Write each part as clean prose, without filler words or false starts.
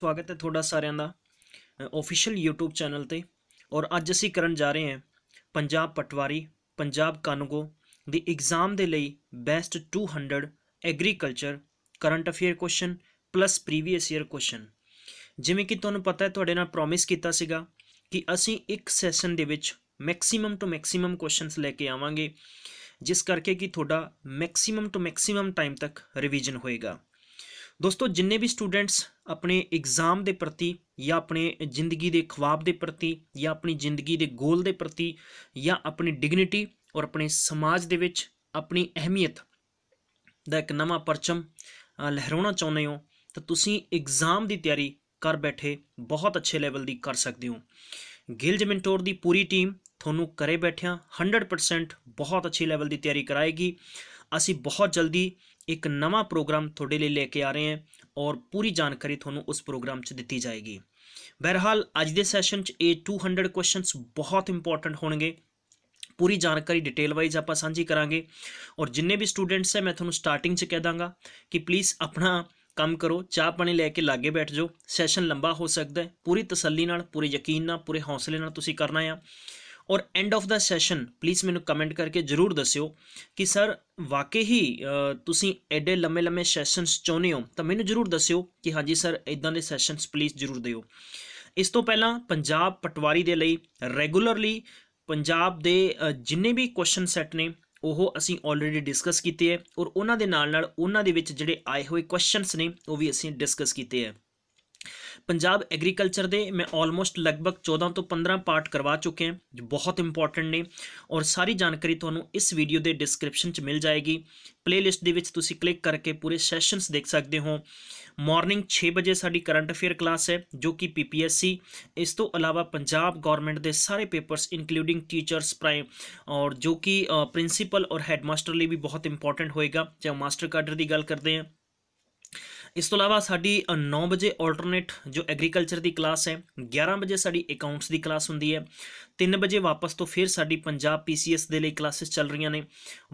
स्वागत है थोड़ा सारिਆਂ ਦਾ ऑफिशियल यूट्यूब चैनल ਤੇ ਔਰ ਅੱਜ ਅਸੀਂ ਕਰਨ ਜਾ ਰਹੇ ਹਾਂ ਪੰਜਾਬ ਪਟਵਾਰੀ ਪੰਜਾਬ ਕਾਨੂੰਗੋ ਦੀ ਐਗਜ਼ਾਮ ਦੇ ਲਈ best 200 agriculture current affair question plus previous year question. ਜਿਵੇਂ ਕਿ ਤੁਹਾਨੂੰ ਪਤਾ ਹੈ ਤੁਹਾਡੇ ਨਾਲ ਪ੍ਰੋਮਿਸ ਕੀਤਾ ਸੀਗਾ ਕਿ ਅਸੀਂ ਇੱਕ ਸੈਸ਼ਨ ਦੇ ਵਿੱਚ ਮੈਕਸਿਮਮ ਟੂ ਮੈਕਸਿਮਮ ਕੁਐਸਚਨਸ ਲੈ ਕੇ ਆਵਾਂਗੇ, ਜਿਸ ਕਰਕੇ ਕਿ ਤੁਹਾਡਾ ਮੈਕਸਿਮਮ ਟੂ ਮੈਕਸਿਮਮ ਟਾਈਮ ਤੱਕ ਰਿਵੀਜ਼ਨ ਹੋਏਗਾ। दोस्तों जिन्ने भी स्टूडेंट्स अपने एग्जाम के प्रति या अपने जिंदगी के ख्वाब के प्रति या अपनी जिंदगी के गोल के प्रति या अपनी डिगनिटी और अपने समाज के विच अपनी अहमियत का एक नवा परचम लहराना चाहते हो तो तुसी एग्जाम की तैयारी कर बैठे बहुत अच्छे लैवल की कर सकते हो। गिल्ज मिंटोर की पूरी टीम थोनों करे बैठिया 100% बहुत अच्छी लैवल की तैयारी कराएगी। असी बहुत जल्दी एक नवा प्रोग्राम थोड़े लिए लेके आ रहे हैं और पूरी जानकारी थोनों उस प्रोग्राम च दी जाएगी। बहरहाल अज के सैशन च 200 क्वेश्चंस बहुत इंपॉर्टेंट होंगे, पूरी जानकारी डिटेल वाइज आप साझी करांगे। और जिन्ने भी स्टूडेंट्स है मैं थोनों स्टार्टिंग च कह दांगा कि प्लीज़ अपना काम करो, चाह पानी लैके लागे बैठ जाओ। सैशन लंबा हो सकता है, पूरी तसल्ली नाल, पूरे यकीन नाल, पूरे हौसले नाल तुसीं करना है। और end of the session please मैनू कमेंट करके जरूर दस्यो कि सर वाकई ही तुसीं एडे लम्बे लम्बे सैशनस चाहुंदे हो, तो मैनू जरूर दस्यो कि हाँ जी सर इदां दे सैशनस प्लीज़ जरूर दिओ। इस तो पहला पंजाब पटवारी दे लई रैगूलरली पंजाब दे जिन्ने भी क्वेश्चन सैट ने ਉਹ ਅਸੀਂ ਆਲਰੇਡੀ ਡਿਸਕਸ ਕੀਤੇ ਹੈ और ਉਹਨਾਂ ਦੇ ਨਾਲ ਉਹਨਾਂ ਦੇ ਵਿੱਚ ਜਿਹੜੇ ਆਏ ਹੋਏ ਕੁਐਸਚਨਸ ਨੇ ਉਹ ਵੀ ਅਸੀਂ ਡਿਸਕਸ ਕੀਤੇ ਹੈ। पंजाब एग्रीकल्चर दे मैं ऑलमोस्ट लगभग 14 तो 15 पार्ट करवा चुके हैं जो बहुत इंपॉर्टेंट ने और सारी जानकारी तुहानू इस वीडियो के डिस्क्रिप्शन च मिल जाएगी। प्लेलिस्ट दे विच तुसी क्लिक करके पूरे सैशनस देख सकते हो। मॉर्निंग 6 बजे साडी करंट अफेयर क्लास है जो कि PPSC, इस तो अलावा पंजाब गौरमेंट के सारे पेपर्स इंक्लूडिंग टीचर्स प्राइम और जो कि प्रिंसीपल और हैडमास्टर लिए भी बहुत इंपॉर्टेंट होएगा, चाहे मास्टर काडर की गल करते हैं। इस तो अलावा साड़ी 9 बजे ऑल्टरनेट जो एग्रीकल्चर की क्लास है, 11 बजे साड़ी अकाउंट्स की क्लास होंदी है, 3 बजे वापस तो फिर साड़ी पंजाब PCS के लिए क्लासेस चल रही ने,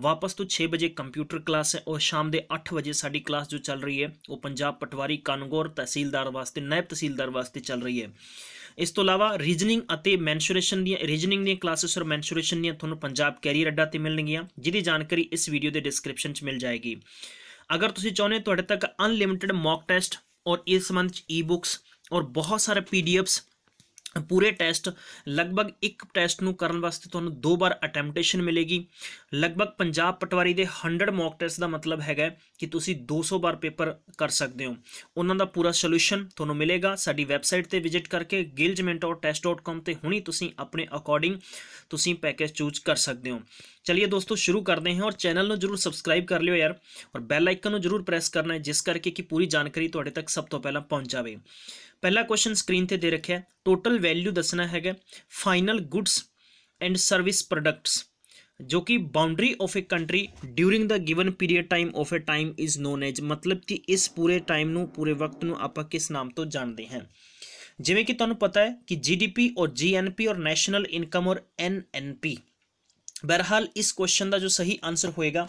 वापस तो 6 बजे कंप्यूटर क्लास है और शाम के 8 बजे साड़ी क्लास जो चल रही है वो पंजाब पटवारी कानूंगो और तहसीलदार वास्ते नायब तहसीलदार वास्ते चल रही है। इस तो अलावा रीजनिंग और मैंशुरेशन रीजनिंग दी क्लासेस और मैंशुरेशन दी तुहानू पंजाब कैरियर अड्डा ते मिलणगियां, जिहदी जानकारी इस वीडियो के डिस्क्रिप्शन च मिल जाएगी। अगर तुसीं चाहुंदे तुहाडे तक अनलिमिटेड मॉक टेस्ट और इस संबंध ई बुक्स और बहुत सारे PDFs पूरे टेस्ट लगभग एक टेस्ट नूं करन वास्ते तुहानूं 2 बार अटैम्पटेशन मिलेगी। लगभग पंजाब पटवारी दे 100 मॉक टेस्ट का मतलब हैगा कि तुसीं 200 बार पेपर कर सकते हो। उन्हां दा पूरा सोल्यूशन तुहानूं मिलेगा साडी वैबसाइट ते विजिट करके gilgementortest.com ते हुणी तुसीं अपने अकॉर्डिंग तुसीं पैकेज चूज कर सकते हो। चलिए दोस्तों शुरू करते हैं और चैनल को जरूर सबसक्राइब कर लियो यार और बैल आइकन को जरूर प्रेस करना है जिस करके कि पूरी जानकारी तुहाडे तक सब तो पहला पहुँच जाए। पहला क्वेश्चन स्क्रीन ते दे रखा है, टोटल वैल्यू दसना है final goods and service products जो कि boundary of a country during the given period time of a time is known as, मतलब कि इस पूरे टाइम नू पूरे वक्त नू आपां किस नाम तो जानते हैं। जिवें कि तुहानूं पता है कि GDP और GNP और नैशनल इनकम और NNP। बहरहाल इस क्वेश्चन का जो सही आंसर होएगा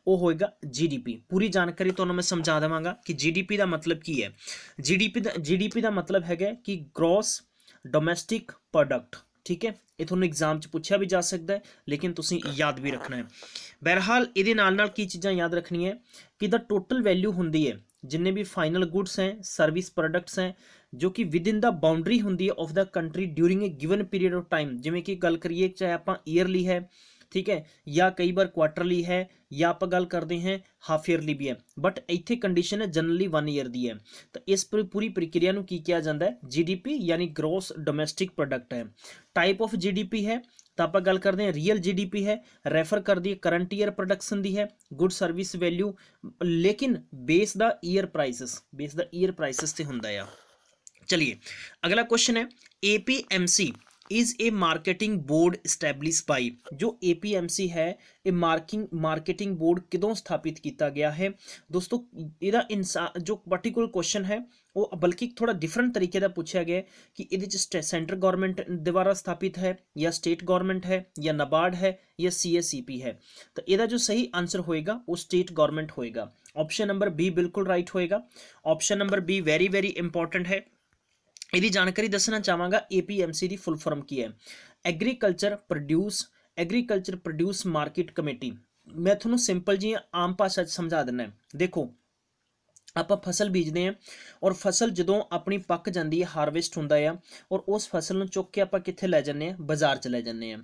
वो होएगा GDP। पूरी जानकारी तो मैं समझा देवांगा कि GDP का मतलब की है। GDP का मतलब है कि ग्रॉस डोमैस्टिक प्रोडक्ट, ठीक है। ये थोड़ा एग्जाम च पूछा भी जा सकता है लेकिन तुसीं याद भी रखना है। बहरहाल ये नाल की चीज़ां याद रखनी है कि द टोटल वैल्यू होंदी है जिन्ने भी फाइनल गुड्स हैं सर्विस प्रोडक्ट्स हैं जो कि विद इन द बाउंड्री होंदी है of the country during a given period of time. जिवें कि गल करिए चाहे आप ईयरली है, ठीक है, या कई बार क्वार्टरली है या आप गल करते हैं हाफ ईयरली भी है, बट इत्थे कंडीशन है जनरली 1 ईयर दी है। तो इस पूरी प्रक्रिया को की किया जाता है GDP यानी ग्रॉस डोमैस्टिक प्रोडक्ट है। टाइप ऑफ GDP है तो आप गल करते हैं रियल GDP है, रेफर कर दी करंट ईयर प्रोडक्शन दी है, गुड सर्विस वैल्यू, लेकिन बेस द ईयर प्राइसिस से होंदा है। चलिए अगला क्वेश्चन है APMC is a marketing board establish by. जो APMC है ये मार्केटिंग बोर्ड किदों स्थापित किया गया है दोस्तों। इहदा इंसान जो पर्टिकुलर क्वेश्चन है वो बल्कि थोड़ा डिफरेंट तरीके का पूछा गया कि ये सेंट्रल गवर्नमेंट द्वारा स्थापित है या स्टेट गवर्नमेंट है या NABARD है या CSCP है। तो इसका जो सही आंसर होएगा वो स्टेट गवर्नमेंट होएगा। ऑप्शन नंबर B बिल्कुल राइट होएगा। Option number B very very important है। ਇਹਦੀ ਜਾਣਕਾਰੀ ਦੱਸਣਾ ਚਾਹਾਂਗਾ। APMC ਦੀ ਫੁੱਲ ਫॉर्म ਕੀ ਹੈ? Agriculture produce market committee. मैं ਤੁਹਾਨੂੰ ਸਿੰਪਲ ਜੀ ਆਮ ਭਾਸ਼ਾ 'ਚ ਸਮਝਾ ਦਿੰਦਾ। ਦੇਖੋ ਆਪਾਂ ਫਸਲ ਬੀਜਦੇ ਹਾਂ ਔਰ ਫਸਲ ਜਦੋਂ ਆਪਣੀ ਪੱਕ ਜਾਂਦੀ ਹੈ, ਹਾਰਵੈਸਟ ਹੁੰਦਾ ਆ, ਔਰ ਉਸ ਫਸਲ ਨੂੰ ਚੁੱਕ ਕੇ ਆਪਾਂ ਕਿੱਥੇ ਲੈ ਜਾਂਦੇ ਹਾਂ? ਬਾਜ਼ਾਰ 'ਚ ਲੈ ਜਾਂਦੇ ਹਾਂ।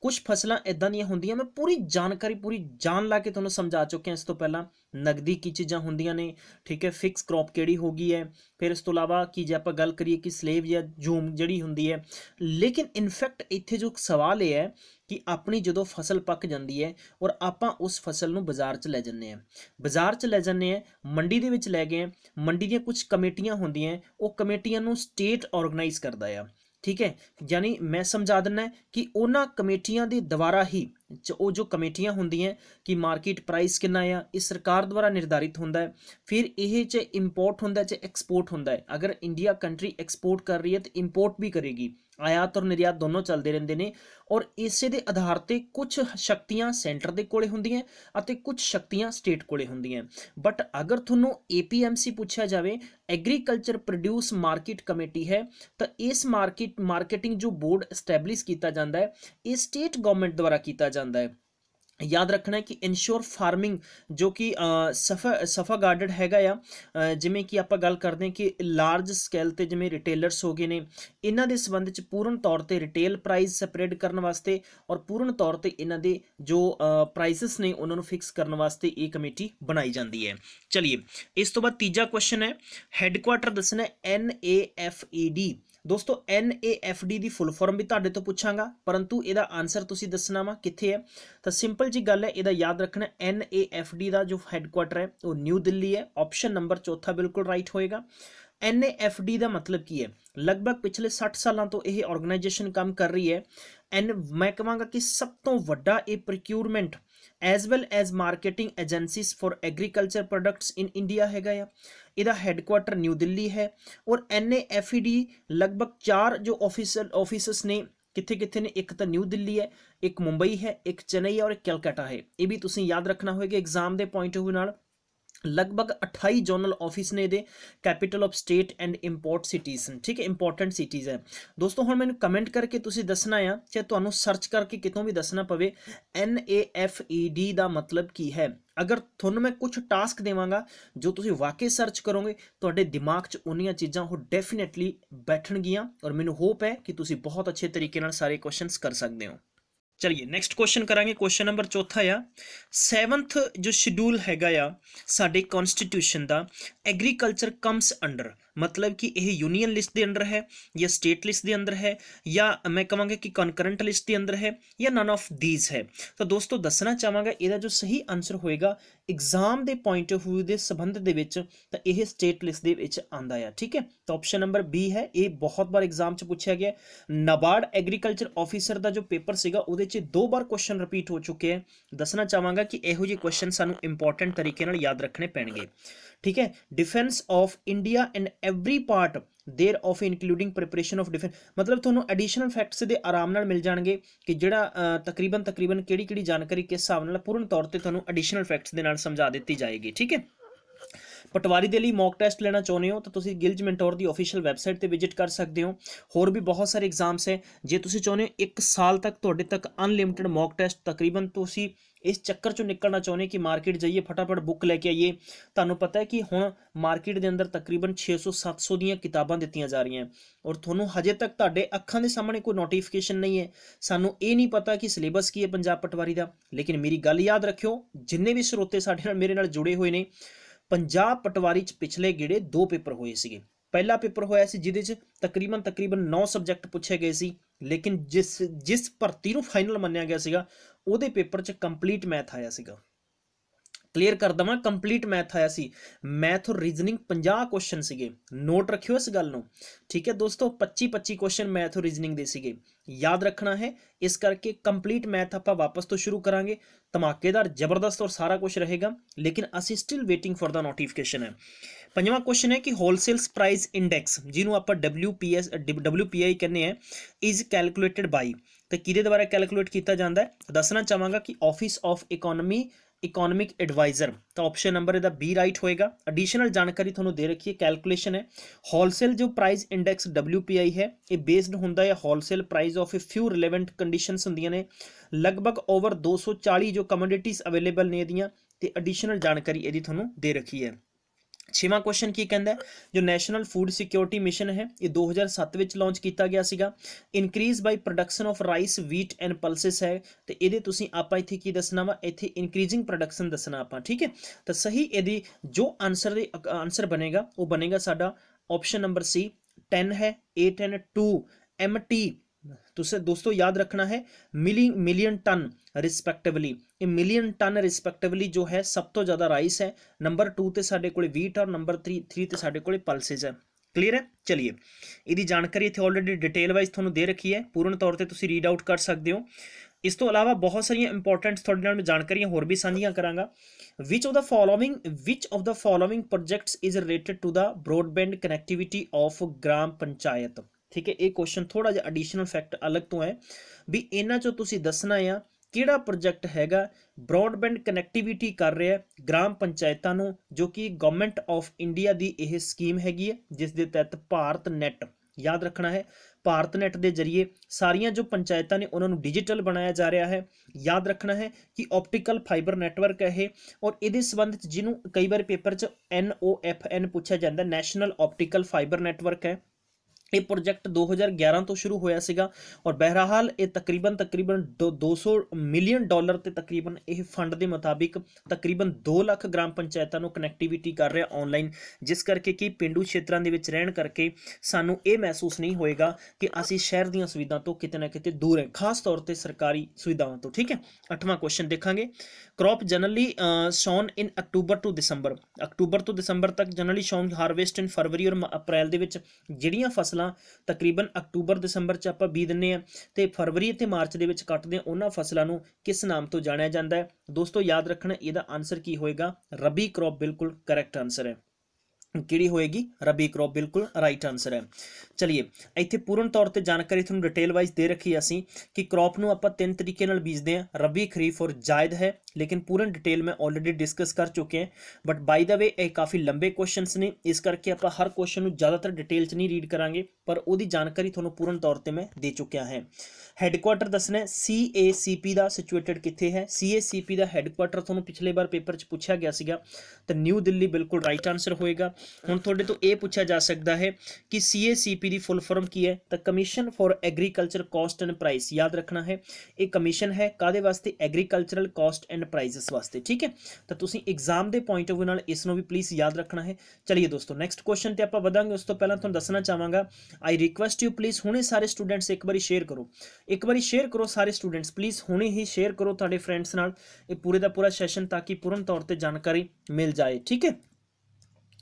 ਕੁਛ ਫਸਲਾਂ ਇੱਦਾਂ ਦੀਆਂ ਹੁੰਦੀਆਂ, ਮੈਂ ਪੂਰੀ ਜਾਣਕਾਰੀ ਪੂਰੀ ਜਾਨ ਲਾ ਕੇ ਤੁਹਾਨੂੰ ਸਮਝਾ ਚੁੱਕਿਆ ਇਸ ਤੋਂ ਪਹਿਲਾਂ। ਨਗਦੀ ਕੀ ਚੀਜ਼ਾਂ ਹੁੰਦੀਆਂ ਨੇ, ਠੀਕ ਹੈ, ਫਿਕਸ ਕ੍ਰੌਪ ਕਿਹੜੀ ਹੋ ਗਈ ਹੈ, ਫਿਰ ਇਸ ਤੋਂ ਇਲਾਵਾ ਕਿ ਜੇ ਆਪਾਂ ਗੱਲ ਕਰੀਏ ਕਿ ਸਲੇਵ ਜਾਂ ਜੂਮ ਜਿਹੜੀ ਹੁੰਦੀ ਹੈ। ਲੇਕਿਨ ਇਨਫੈਕਟ ਇੱਥੇ ਜੋ ਸਵਾਲ ਇਹ ਹੈ ਕਿ ਆਪਣੀ ਜਦੋਂ ਫਸਲ ਪੱਕ ਜਾਂਦੀ ਹੈ ਔਰ ਆਪਾਂ ਉਸ ਫਸਲ ਨੂੰ ਬਾਜ਼ਾਰ 'ਚ ਲੈ ਜਾਂਦੇ ਹਾਂ, ਬਾਜ਼ਾਰ 'ਚ ਲੈ ਜਾਂਦੇ ਹਾਂ, ਮੰਡੀ ਦੇ ਵਿੱਚ ਲੈ ਗਏ। ਮੰਡੀ ਦੀਆਂ ਕੁਝ ਕਮੇਟੀਆਂ ਹੁੰਦੀਆਂ, ਉਹ ਕਮੇਟੀਆਂ ਨੂੰ ਸਟੇਟ ਆਰਗੇਨਾਈਜ਼ ਕਰਦਾ ਆ, ਠੀਕ ਹੈ। ਯਾਨੀ ਮੈਂ ਸਮਝਾ ਦਿੰਦਾ ਕਿ ਉਹਨਾਂ ਕਮੇਟੀਆਂ ਦੇ ਦੁਆਰਾ ਹੀ ਉਹ ਜੋ ਕਮੇਟੀਆਂ ਹੁੰਦੀਆਂ ਕਿ ਮਾਰਕੀਟ ਪ੍ਰਾਈਸ ਕਿੰਨਾ ਆ, ਇਹ ਸਰਕਾਰ ਦੁਆਰਾ ਨਿਰਧਾਰਿਤ ਹੁੰਦਾ ਹੈ। ਫਿਰ ਇਹ 'ਚ ਇੰਪੋਰਟ ਹੁੰਦਾ, 'ਚ ਐਕਸਪੋਰਟ ਹੁੰਦਾ ਹੈ। ਅਗਰ ਇੰਡੀਆ ਕੰਟਰੀ ਐਕਸਪੋਰਟ ਕਰ ਰਹੀ ਹੈ ਤਾਂ ਇੰਪੋਰਟ ਵੀ ਕਰੇਗੀ, ਆਯਾਤ ਔਰ ਨਿਰਯਾਤ ਦੋਨੋਂ ਚੱਲਦੇ ਰਹਿੰਦੇ ਨੇ। ਔਰ ਇਸੇ ਦੇ ਆਧਾਰ ਤੇ ਕੁਝ ਸ਼ਕਤੀਆਂ ਸੈਂਟਰ ਦੇ ਕੋਲੇ ਹੁੰਦੀਆਂ ਅਤੇ ਕੁਝ ਸ਼ਕਤੀਆਂ ਸਟੇਟ ਕੋਲੇ ਹੁੰਦੀਆਂ। ਬਟ ਅਗਰ ਤੁਹਾਨੂੰ APMC ਪੁੱਛਿਆ ਜਾਵੇ, ਐਗਰੀਕਲਚਰ ਪ੍ਰੋਡਿਊਸ ਮਾਰਕੀਟ ਕਮੇਟੀ ਹੈ, ਤਾਂ ਇਸ ਮਾਰਕੀਟਿੰਗ ਜੋ ਬੋਰਡ ਐਸਟੈਬਲਿਸ਼ ਕੀਤਾ ਜਾਂਦਾ ਹੈ, ਇਹ ਸਟੇਟ ਗਵਰਨਮੈਂਟ ਦੁਆਰਾ ਕੀਤਾ ਜਾਂਦਾ ਹੈ। याद रखना है कि इनश्योर फार्मिंग जो कि सफा गार्डड हैगा आ, जिमें कि आप गल करते हैं कि लार्ज स्केल ते जिमें रिटेलर्स हो गए ने, इन्हां दे संबंध च पूर्ण तौर ते रिटेल प्राइस स्प्रेड करने वास्ते और पूर्ण तौर ते इन्हां दे जो प्राइसिस ने उन्होंने फिक्स करने वास्ते ये कमेटी बनाई जाती है। चलिए इस तो बाद तीजा क्वेश्चन है, हैडक्वार्टर दसना NAFED। दोस्तों NAFD की फुल फॉर्म भी तुहाडे तो पुछांगा, परंतु इहदा आंसर तुसीं दसना वा कित्थे है। तो सिंपल जी गल है, इहदा याद रखना NAFD का जो हैडक्वार्टर है वो न्यू दिल्ली है। ऑप्शन नंबर चौथा बिल्कुल राइट होएगा। NAFD का मतलब की है? लगभग पिछले 60 सालों तो यह ऑर्गेनाइजेशन काम कर रही है। मैं कहांगा कि सब तो वड्डा ये procurement as well as marketing agencies for agriculture products in India हैगा या। इसका हैडक्वार्टर न्यू दिल्ली है। और NAFED लगभग 4 जो ऑफिसर्स ने कित्थे कित्थे ने, एक तो न्यू दिल्ली है, एक मुंबई है, एक चेन्नई है और एक कलकत्ता है। ये भी तुसीं याद रखना होएगा एग्जाम के पॉइंट ऑफ व्यू नाल। लगभग 28 जोनल ऑफिस ने the capital of state and import cities, ठीक है, इंपोर्टेंट सिटीज़ है। दोस्तों हुण मैनूं कमेंट करके तुसीं दसना आ, चाहे तुहानूं सर्च करके कितों भी दसना पवे NAFED का मतलब की है। अगर तुहानूं मैं कुछ टास्क देवांगा जो तुसीं वाकई सर्च करोगे, तुहाडे दिमाग 'च उन्नियां चीज़ां वो डेफिनेटली बैठणगियां और मैनूं होप है कि तुसीं बहुत अच्छे तरीके नाल सारे क्वेश्चनस कर सकते हो। चलिए नेक्स्ट क्वेश्चन करांगे। क्वेश्चन नंबर चौथा आ, 7th जो शेड्यूल हैगा आ साडे कॉन्स्टिट्यूशन दा, एग्रीकल्चर कम्स अंडर, मतलब कि यह यूनीयन लिस्ट के अंडर है या स्टेट लिस्ट के अंदर है या मैं कहांगा कि कॉन्करेंट लिस्ट के अंदर है या नन ऑफ दीज है। तो दोस्तों दसना चाहांगा इसका जो सही आंसर होएगा एग्जाम के पॉइंट ऑफ व्यू के संबंध दे विच, तो यह स्टेट लिस्ट के विच आंदा है, ठीक है। तो ऑप्शन नंबर B है, ये बहुत बार एग्जाम च पूछा गया। नाबार्ड एग्रीकल्चर ऑफिसर का जो पेपर सीगा उहदे च 2 बार क्वेश्चन रिपीट हो चुके हैं। दसना चाहांगा कि इहो जिहे क्वेश्चन सानू इंपॉर्टेंट तरीके नाल याद रखने पैणगे, ठीक है। Defence of India and every part thereof including preparation of defence, मतलब तुहानूं एडिशनल फैक्ट्स दे आराम नाल मिल जाणगे कि जिहड़ा तकरीबन किहड़ी जानकारी किस हिसाब नाल पूर्ण तौर ते तुहानूं एडिशनल फैक्ट्स दे नाल समझा दित्ती जाएगी, ठीक है। पटवारी के लिए मॉक टेस्ट लेना चाहते हो तो तुसीं गिल्ज मेंटोर की ऑफिशियल वैबसाइट पर विजिट कर सकते हो। होर भी बहुत सारे एग्जाम्स है, जे तुसीं चाहुंदे हो 1 साल तक तुहाडे तक अनलिमिटेड मॉक टेस्ट, तकरीबन तुसीं इस चक्कर चों निकलना चाहुंदे कि मार्केट जाइए फटाफट बुक लैके आइए। तुहानूं पता है कि हुण मार्केट के अंदर तकरीबन 600-700 दीयां किताबां दित्तियां जा रही हैं और तुहानूं हजे तक तुहाडे अखां दे सामने कोई नोटिफिकेशन नहीं है। सानूं ये नहीं पता कि सिलेबस की है पंजाब पटवारी का, लेकिन मेरी गल याद रखियो, जिन्ने भी स्रोते साडे नाल मेरे नाल जुड़े हुए ने, पंजाब पटवारी च पिछले गेड़े 2 पेपर होए सीगे। पहला पेपर होया सी जिहदे च तकरीबन 9 सबजैक्ट पूछे गए सी, लेकिन जिस भर्ती नूं फाइनल मन्निया गया सीगा उहदे पेपर च कंप्लीट मैथ आया सीगा। क्लीयर कर दवां, कंप्लीट मैथ आया सी। मैथ और रीजनिंग 50 क्वेश्चन सीगे, नोट रखियो इस गल नूं, ठीक है दोस्तों। 25 क्वेश्चन मैथ और रीजनिंग दे सीगे, याद रखना है। इस करके कंप्लीट मैथ आपां वापस तो शुरू करांगे, धमाकेदार जबरदस्त और सारा कुछ रहेगा, लेकिन असी still waiting for the notification है। 5वां क्वेश्चन है कि होलसेल्स प्राइस इंडेक्स जिन्हों आप WPI कहने हैं, इज कैलकुलेटेड बाई, तो किहदे द्वारा कैलकुलेट किया जाता है। दसना चाहांगा कि office of economy economic adviser, तो ऑप्शन नंबर ਇਹਦਾ बी राइट होएगा। एडिशनल जानकारी ਤੁਹਾਨੂੰ ਦੇ ਰੱਖੀ ਹੈ, कैलकुलेशन है होलसेल जो प्राइस इंडेक्स WPI है ये बेस्ड ਹੁੰਦਾ है wholesale price of a few relevant conditions ਹੁੰਦੀਆਂ ਨੇ, लगभग ओवर 240 जो कमोडिटीज अवेलेबल ने ਇਹਦੀਆਂ, ਤੇ एडिशनल जानकारी ਇਹਦੀ ਤੁਹਾਨੂੰ ਦੇ ਰੱਖੀ है। 6वां क्वेश्चन की कहता है जो नैशनल फूड सिक्योरिटी मिशन है ये 2007 ਵਿੱਚ ਲਾਂਚ ਕੀਤਾ ਗਿਆ ਸੀਗਾ। Increase by production of rice wheat and pulses ਹੈ, ਤੇ ਇਹਦੇ ਤੁਸੀਂ ਆਪਾਂ ਇੱਥੇ ਕੀ ਦੱਸਣਾ ਵਾ, ਇੱਥੇ ਇਨਕਰੀਜ਼ਿੰਗ ਪ੍ਰੋਡਕਸ਼ਨ ਦੱਸਣਾ ਆਪਾਂ, ਠੀਕ ਹੈ। ਤਾਂ ਸਹੀ ਇਹਦੀ ਜੋ ਆਨਸਰ ਬਣੇਗਾ ਉਹ ਬਣੇਗਾ ਸਾਡਾ ऑप्शन नंबर सी 10 है, 8 एंड 2 MT। तुझे दोस्तों याद रखना है मिलियन टन रिस्पैक्टिवली, मिलियन टन रिस्पैक्टिवली जो है सब तो ज़्यादा राइस है, नंबर 2 ते साडे कोले वीट और नंबर 3 ते साडे कोले पल्सेज है। क्लीयर है। चलिए ਇਹਦੀ ਜਾਣਕਾਰੀ ਇੱਥੇ ਆਲਰੇਡੀ ਡਿਟੇਲ ਵਾਈਜ਼ ਤੁਹਾਨੂੰ ਦੇ ਰੱਖੀ ਹੈ, ਪੂਰਨ ਤੌਰ ਤੇ ਤੁਸੀਂ ਰੀਡ ਆਊਟ ਕਰ ਸਕਦੇ ਹੋ। ਇਸ ਤੋਂ ਇਲਾਵਾ ਬਹੁਤ ਸਾਰੀਆਂ ਇੰਪੋਰਟੈਂਟ ਤੁਹਾਡੇ ਨਾਲ ਮੈਂ ਜਾਣਕਾਰੀਆਂ ਹੋਰ ਵੀ ਸਾਂਝੀਆਂ ਕਰਾਂਗਾ। which of the following projects is related to the broadband connectivity of ग्राम पंचायत। ठीक है, ਇਹ क्वेश्चन थोड़ा ਜਿਹਾ एडिशनल फैक्ट अलग तो है भी ਇਹਨਾਂ ਚੋਂ ਤੁਸੀਂ ਦੱਸਣਾ ਆ ਕਿਹੜਾ ਪ੍ਰੋਜੈਕਟ ਹੈਗਾ ਬ੍ਰੌਡਬੈਂਡ ਕਨੈਕਟੀਵਿਟੀ ਕਰ ਰਿਹਾ ਗ੍ਰਾਮ ਪੰਚਾਇਤਾਂ ਨੂੰ, ਜੋ ਕਿ ਗਵਰਨਮੈਂਟ ਆਫ ਇੰਡੀਆ ਦੀ ਇਹ ਸਕੀਮ ਹੈਗੀ ਹੈ ਜਿਸ ਦੇ ਤਹਿਤ ਭਾਰਤ ਨੈਟ, याद रखना है ਭਾਰਤ ਨੈਟ ਦੇ ਜਰੀਏ ਸਾਰੀਆਂ ਜੋ ਪੰਚਾਇਤਾਂ ਨੇ ਉਹਨਾਂ ਨੂੰ ਡਿਜੀਟਲ ਬਣਾਇਆ ਜਾ ਰਿਹਾ ਹੈ। याद रखना है कि ऑप्टिकल फाइबर ਨੈਟਵਰਕ है और ਇਹਦੇ ਸੰਬੰਧ ਚ ਜਿਹਨੂੰ ਕਈ ਵਾਰ ਪੇਪਰ ਚ NOFN ਪੁੱਛਿਆ ਜਾਂਦਾ, ਨੈਸ਼ਨਲ ऑप्टिकल फाइबर ਨੈਟਵਰਕ है। ये प्रोजेक्ट 2011 तो शुरू होया सीगा और बहरहाल ये तकरीबन 200 मिलियन डॉलर ते तकरीबन ये फंड के मुताबिक तकरीबन 2 लाख ग्राम पंचायतों को कनैक्टिविटी कर रहा ऑनलाइन, जिस करके कि पेंडू क्षेत्रों के विच रहन करके सानू ये महसूस नहीं होएगा कि असी शहर दी सुविधाओं तो किते ना किते दूर है, खास तौर पर सरकारी सुविधाओं तो। ठीक है, 8वां क्वेश्चन देखांगे। Crop generally sown in October to December तक generally sown harvest in February और अप्रैल दे विच जिहड़ियां फसलां तकरीबन अक्टूबर दिसंबर च आपां बीज दिंदे आ ते फरवरी ते मार्च दे विच कट्टदे आ, उन्हां फसलां नूं किस नाम तो जाणिया जांदा है। दोस्तों याद रखना इहदा आंसर की होएगा, रबी क्रॉप बिल्कुल करैक्ट आंसर है। ਕਿਹੜੀ ਹੋਏਗੀ, ਰਬੀ क्रॉप बिल्कुल राइट आंसर है। चलिए ਇੱਥੇ ਪੂਰਨ ਤੌਰ ਤੇ ਜਾਣਕਾਰੀ ਤੁਹਾਨੂੰ डिटेल वाइज दे रखी ਅਸੀਂ कि क्रॉप ਨੂੰ ਆਪਾਂ 3 तरीके ਨਾਲ ਬੀਜਦੇ ਆ, रबी खरीफ और जायद है, लेकिन पूर्ण डिटेल में ऑलरेडी डिस्कस कर चुके हैं। बट बाय द वे ये काफ़ी लंबे क्वेश्चनस ने, इस करके आप हर क्वेश्चन ਨੂੰ ज़्यादातर डिटेल च नहीं रीड करांगे, पर ਉਹਦੀ ਜਾਣਕਾਰੀ ਤੁਹਾਨੂੰ पूर्ण तौर ਤੇ मैं दे चुकिया है। हैडकुआटर दसना CACP ਦਾ ਸਿਚੁਏਟਡ ਕਿੱਥੇ ਹੈ। CACP ਦਾ ਹੈਡਕੁਆਟਰ ਤੁਹਾਨੂੰ ਪਿਛਲੇ ਵਾਰ ਪੇਪਰ 'ਚ ਪੁੱਛਿਆ ਗਿਆ ਸੀਗਾ, ਤਾਂ ਨਿਊ ਦਿੱਲੀ ਬਿਲਕੁਲ ਰਾਈਟ ਆਂਸਰ ਹੋਏਗਾ। ਹੁਣ ਤੁਹਾਡੇ ਤੋਂ ਇਹ ਪੁੱਛਿਆ ਜਾ ਸਕਦਾ ਹੈ ਕਿ CACP ਦੀ ਫੁੱਲ ਫਾਰਮ ਕੀ ਹੈ, ਤਾਂ commission for agriculture cost and price. याद रखना है ये कमीशन है कादे वास्ते, एग्रीकल्चरल कॉस्ट एंड प्राइसेस वास्ते। ठीक है, तो तुसी एग्जाम के पॉइंट ऑफ व्यू नाल इस नूं भी प्लीज़ याद रखना है। चलिए दोस्तों नेक्स्ट क्वेश्चन ते आपां वधांगे, उस तो पहला तुहानूं दसना चाहांगा आई रिक्वेस्ट यू प्लीज़ हुणे सारे स्टूडेंट्स एक बारी शेयर करो, एक बारी शेयर करो सारे स्टूडेंट्स प्लीज़, हुणे ही शेयर करो तुहाडे फ्रेंड्स नाल ये पूरे दा पूरा सैशन, ताकि पूर्ण तौर पर जानकारी मिल जाए। ठीक है,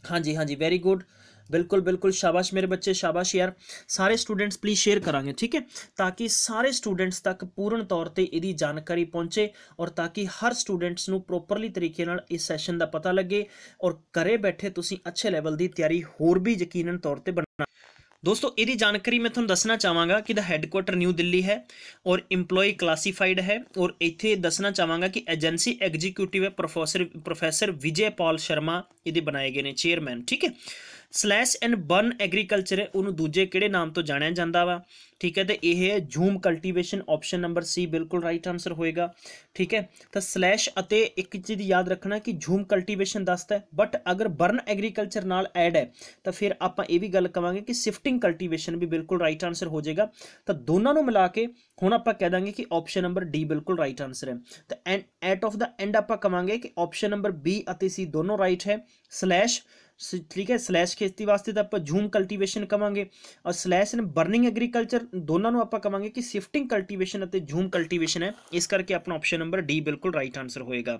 हाँ जी वेरी गुड, बिल्कुल बिल्कुल शाबाश मेरे बच्चे, शाबाश यार। सारे स्टूडेंट्स प्लीज़ शेयर करांगे, ठीक है, ताकि सारे स्टूडेंट्स तक पूर्ण तौर पर इसकी जानकारी पहुँचे और ताकि हर स्टूडेंट्स नूं प्रोपरली तरीके नाल इस सैशन का पता लगे और घरे बैठे तुसीं अच्छे लैवल की तैयारी होर भी यकीनन तौर पर बना। दोस्तों यदि जानकारी मैं तुहानूं दसना चाहांगा कि द हैडकुआटर न्यू दिल्ली है और इंप्लॉय क्लासीफाइड है, और इत्थे दसना चाहांगा कि एजेंसी एग्जीक्यूटिव है प्रोफैसर विजय पॉल शर्मा ये बनाए गए हैं चेयरमैन। ठीक है, स्लैश एंड बर्न एग्रीकल्चर है उन्होंने दूजे किहड़े नाम तो जानिया जाता वा। ठीक है, तो यह है झूम कल्टीवेशन, ऑप्शन नंबर सी बिल्कुल राइट आंसर होएगा। ठीक है, तो स्लैश अते एक चीज़ याद रखना कि झूम कल्टीवेशन दसदा है, बट अगर बर्न एग्रीकल्चर नाल ऐड है तो फिर आप ये भी गल कहांगे कि शिफ्टिंग कल्टीवेशन भी बिल्कुल राइट आंसर हो जाएगा। तो दोनों को मिला के हुण आप कह देंगे कि ऑप्शन नंबर डी बिल्कुल राइट आंसर है। तो एट ऑफ द एंड आप कहांगे कि ऑप्शन नंबर बी और सी दोनों राइट है। स्लैश ठीक है, स्लैश खेती वास्ते तो आप झूम कल्टीवेशन कहांगे और स्लैश ने बर्निंग एग्रीकल्चर दोनों को आप कहांगे कि शिफ्टिंग कल्टीवेशन और झूम कल्टीवेशन है, इस करके अपना ऑप्शन नंबर डी बिल्कुल राइट आंसर होएगा।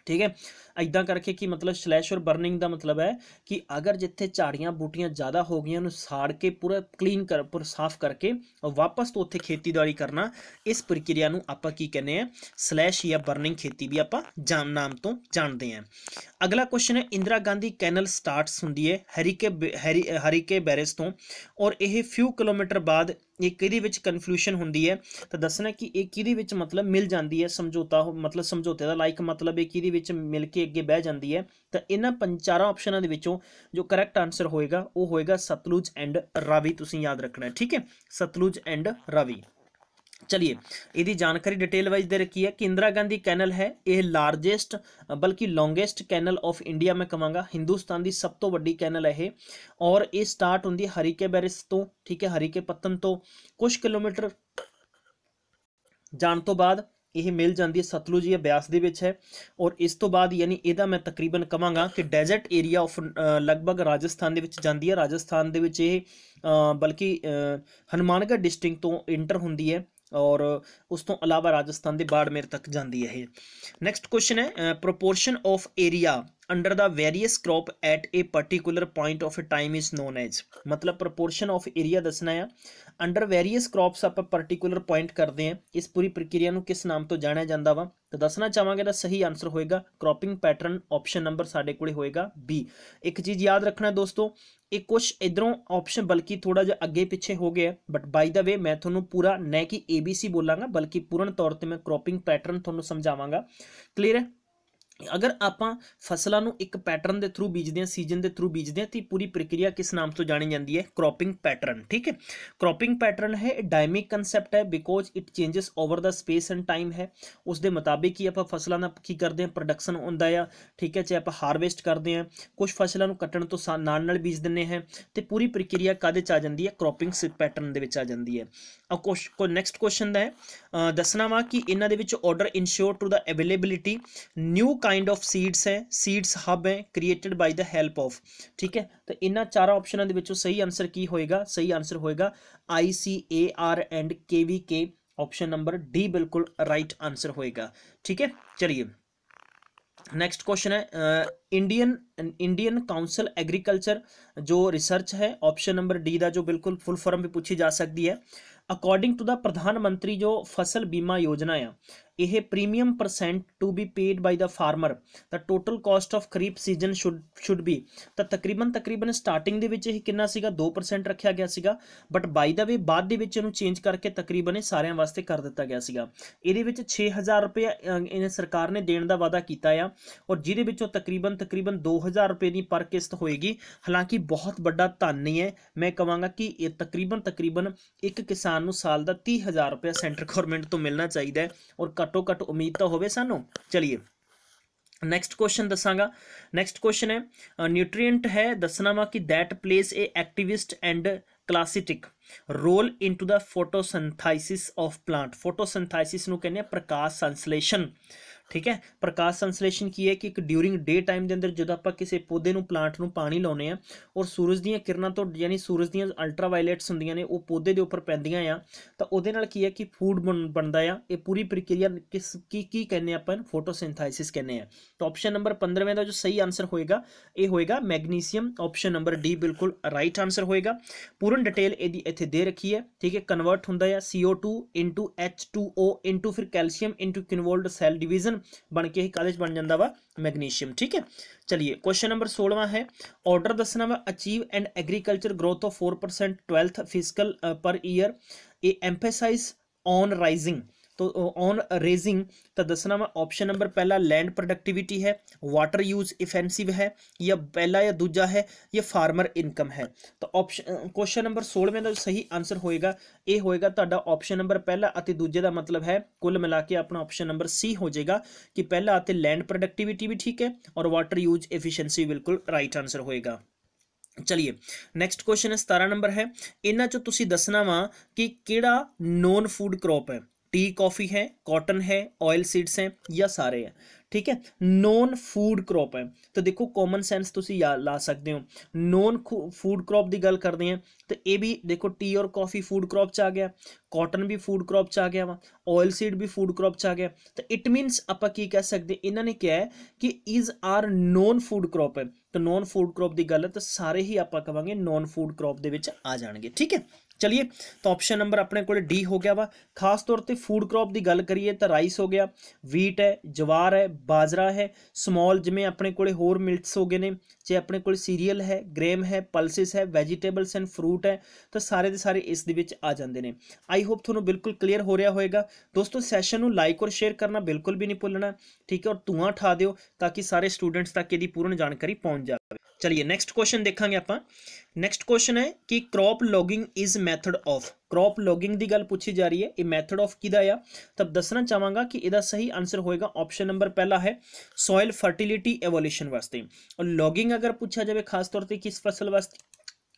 ठीक है, इदां करके कि मतलब स्लैश और बर्निंग का मतलब है कि अगर जिथे झाड़ियाँ बूटियाँ ज़्यादा हो गई उन्हें साड़ के पूरा क्लीन कर पूरा साफ करके वापस तो उत्थे खेतीबाड़ी करना, इस प्रक्रिया नूं आपां की कहने हैं स्लैश या बर्निंग खेती भी आपां नाम तो जानते हैं। अगला क्वेश्चन है इंदिरा गांधी कैनल स्टार्ट्स हुंदी है हरीके बैरिज तो और यह फ्यू किलोमीटर बाद ये किहदे विच कन्फ्यूशन हुंदी है, तो दसना कि ये किहदे विच मतलब मिल जाती है समझौता मतलब समझौते का लाइक मतलब ये किहदे विच मिल के अगे बह जाती है। तो इन्हां चारों ऑप्शनों के विचों जो करैक्ट आंसर होएगा वो होएगा सतलुज एंड रावी, तुसीं याद रखना है ठीक है, सतलुज एंड रावी। चलिए यदि जानकारी डिटेल वाइज दे रखी है कि इंदिरा गांधी कैनल है यह लार्जेस्ट बल्कि लॉन्गेस्ट कैनल ऑफ इंडिया मैं कहांगा, हिंदुस्तान की सब तो वड्डी कैनल है और ये स्टार्ट होंदी है हरीके बैरिज तो ठीक है, हरीके पत्तन तो कुछ किलोमीटर जान तो बाद यह मिल जाती है सतलुज या ब्यास दे विच है। और इस तो बाद यानी इहदा मैं तकरीबन कहांगा कि डेजर्ट एरिया ऑफ लगभग राजस्थान दे विच जांदी है, राजस्थान दे विच बल्कि हनुमानगढ़ डिस्ट्रिक्ट तो इंटर होंदी है और उस तो अलावा राजस्थान के बाड़मेर तक जाती है। नैक्सट क्वेश्चन है proportion of area under the various crop at a particular point of time is known as, मतलब प्रोपोर्शन ऑफ एरिया दसना है अंडर वेरीअस क्रॉप्स आप पर्टिकुलर पॉइंट करते हैं, इस पूरी प्रक्रिया को किस नाम तो जाना जाता वा, तो दसना चाहांगे तो सही आंसर होएगा क्रॉपिंग पैटर्न, ऑप्शन नंबर साडे कोले होएगा बी। एक चीज़ याद रखना दोस्तों ये कुछ इधरों ऑप्शन बल्कि थोड़ा जिहा अगे पिछे हो गया, बट बाय द वे मैं थोनों पूरा न कि ABC बोलांगा बल्कि पूर्ण तौर पर मैं क्रॉपिंग पैटर्न थोनों समझावांगा। क्लीयर है। अगर आप फसलों को एक पैटर्न के थ्रू बीजते हैं सीजन के थ्रू बीजते हैं तो पूरी प्रक्रिया किस नाम तो जानी जाती है क्रॉपिंग पैटर्न ठीक है। क्रॉपिंग पैटर्न है डायमिक कंसैप्ट है because it changes over the space and time है, उसके मुताबिक ही आप फसलों का की करते हैं प्रोडक्शन होंदा है ठीक है, चाहे आप हारवेस्ट करते हैं कुछ फसलों को कट्टण तो नाल बीज दिंदे हैं तो पूरी प्रक्रिया काहदे च आ जाती है क्रॉपिंग पैटर्न दे विच आ जाती है। नैक्सट क्वेश्चन है दसना वा कि इन्हां दे विच order insure to the availability new kind of seeds है, सीड्स हब है created by the help of ठीक है। तो इन्हां चार ऑप्शनों दे विचों सही आंसर की होएगा, सही आंसर होएगा ICAR and KVK, option number D बिल्कुल राइट आंसर होएगा ठीक है। चलिए नेक्स्ट क्वेश्चन है इंडियन काउंसिल एग्रीकल्चर जो रिसर्च है, ऑप्शन नंबर डी का जो बिल्कुल फुल फॉर्म भी पूछी जा सकती है। अकॉर्डिंग टू द प्रधानमंत्री जो फसल बीमा योजना है यह premium percent to be paid by the farmer the total cost of kharif season should be, तो तकरीबन स्टार्टिंग दे विच कितना सीगा 2% रखा गया सीगा, बट बाय द वे बाद दे विच इहनूं चेंज करके तकरीबन सारे वास्ते कर दिता गया सीगा। इहदे विच 6000 रुपये इन्हें सरकार ने देने का वादा किया है और जिहदे विचों तकरीबन 2000 रुपये की पर किस्त होएगी, हालांकि बहुत बड़ा धन नहीं है, मैं कहांगा कि ये तकरीबन एक किसान नूं साल का 30,000 रुपया सेंटर गौरमेंट तो मिलना चाहिए और घट्टो घट उम्मीद तो होवे सानू। चलिए नेक्स्ट क्वेश्चन दसांगा। नेक्स्ट क्वेश्चन है न्यूट्रिएंट है दसना वा कि that place a activist and catalytic role into the photosynthesis of plant, photosynthesis नूं कहने प्रकाश संश्लेषण ठीक है। प्रकाश संश्लेषण की है कि एक ड्यूरिंग डे टाइम के अंदर जो आप किसी पौधे नूं प्लांट नूं पानी लाउने हैं और सूरज दी किरणों तो यानी सूरज दी अल्ट्रावायलेट्स होंदियां ने वो पौधे के उपर पैंदियां आ तो उहदे नाल की है कि फूड बनता है, ये पूरी प्रक्रिया किस की कहने अपन फोटोसिंथेसिस कहने हैं। तो ऑप्शन नंबर 15 का जो सही आंसर होएगा ये होएगा मैग्नीशियम, ऑप्शन नंबर डी बिल्कुल राइट आंसर होएगा। पूर्ण डिटेल यदि इत्थे दे रखी है ठीक है, कन्वर्ट होंदा है CO2 इंटू H2O इंटू फिर कैल्शियम इंटू कन्वोल्ड सेल डिवीजन बन के ही कालेज बन जाता वा मैग्नीशियम ठीक है। चलिए क्वेश्चन नंबर 16 है ऑर्डर दसना वा achieve and agriculture growth of 4% 12th physical per year a emphasise on raising तो ऑन रेजिंग तो दसना वा ऑप्शन नंबर पहला लैंड प्रोडक्टिविटी है, वाटर यूज इफेंसिव है या पहला या दूजा है या फार्मर इनकम है। तो ऑप्शन क्वेश्चन नंबर 16 में जो सही आंसर होएगा ये होएगा तुहाडा ऑप्शन नंबर पहला अते दूजे का मतलब है कुल मिला के अपना ऑप्शन नंबर सी हो जाएगा कि पहला अते लैंड प्रोडक्टिविटी भी ठीक है और वाटर यूज एफिशिएंसी बिल्कुल राइट आंसर होएगा। चलिए नेक्स्ट क्वेश्चन है 17 नंबर है इन्हां चों तुसीं दसना वा कि किहड़ा नॉन फूड क्रॉप है टी कॉफ़ी है, कॉटन है, ऑयल सीड्स हैं या सारे हैं। ठीक है, नॉन फूड क्रॉप है तो देखो कॉमन सेंस तुसी ला सकते हो, नॉन फूड क्रॉप की गल करते हैं तो ये भी देखो टी और कॉफ़ी फूड क्रॉप च आ गया, कॉटन भी फूड क्रॉप च आ गया वा, ऑयल सीड भी फूड क्रॉप च आ गया। तो इट मीनस आप की कह सकते, इन्होंने क्या है कि is are non food crop है, तो नॉन फूड क्रॉप की गल है तो सारे ही आप कहेंगे नॉन फूड क्रॉप के विच आ जाएंगे। ठीक है, चलिए तो ऑप्शन नंबर अपने को डी हो गया वा। खास तौर पर फूड क्रॉप की गल करिए तो राइस हो गया, वीट है, जवार है, बाजरा है, समॉल जिमें अपने को होर मिल्ट्स हो गए ने, चाहे अपने को सीरीयल है, ग्रेम है, पल्सिस है, वैजीटेबल्स एंड फ्रूट है, तो सारे के सारे इस दे विच आ जाते हैं। आई होप थोड़ा बिल्कुल क्लीयर हो रहा होएगा दोस्तों। सैशन को लाइक और शेयर करना बिल्कुल भी नहीं भूलना। ठीक है, और धुआं उठा दिओ ताकि सारे स्टूडेंट्स तक ये पूर्ण जानकारी पहुंच जाए। चलिए नेक्स्ट क्वेश्चन देखेंगे आप। नेक्स्ट क्वेश्चन है कि crop logging is method of, crop logging की गल पूछी जा रही है, ये मैथड ऑफ किदा आ, तब दसना चाहांगा कि इसका सही आंसर होएगा ऑप्शन नंबर पहला है सॉइल फर्टिलिटी एवोल्यूशन वास्ते। और लॉगिंग अगर पूछा जाए खास तौर पर किस फसल वास्ते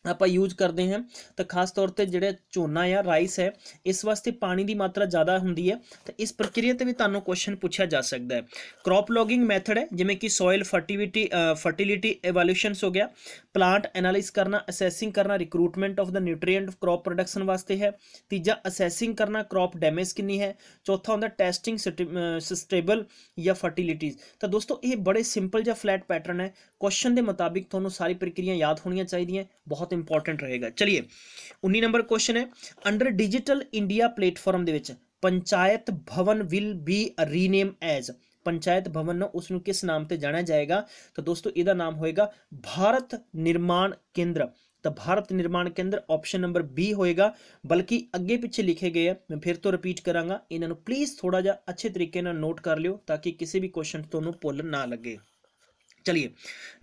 आप यूज करते हैं तो खास तौर पर जो झोना या राइस है इस वास्ते पानी की मात्रा ज़्यादा होंगी है, तो इस प्रक्रिया से भी तुहानू क्वेश्चन पूछा जा सकता है। क्रॉप लॉगिंग मैथड है जिमें कि सॉइल फर्टिलिटी एवोल्यूशन हो गया, प्लांट एनालिस करना, असैसिंग करना, recruitment of the nutrient crop production वास्ते है, तीजा असैसिंग करना क्रॉप डैमेज कितनी है, चौथा होंदा टेस्टिंग सस्टेबल या फर्टिलिटीज। तो दोस्तों ये बड़े सिंपल या फ्लैट पैटर्न है, क्वेश्चन के मुताबिक थोनों सारी प्रक्रिया याद होनी चाहिए, बहुत इंपॉर्टेंट रहेगा। चलिए 19 नंबर क्वेश्चन है under digital India platform the which panchayat bhavan will be rename as, panchayat bhavan उसनु किस नाम से जाना जाएगा, तो दोस्तों इसका नाम होएगा भारत निर्माण केंद्र। तो भारत निर्माण केंद्र ऑप्शन नंबर बी होएगा, बल्कि अगे पिछे लिखे गए हैं, मैं फिर तो रिपीट करांगा, इन्होंने प्लीज थोड़ा जा अच्छे तरीके ना नोट कर लियो ताकि किसी भी क्वेश्चन तो भुल ना लगे। चलिए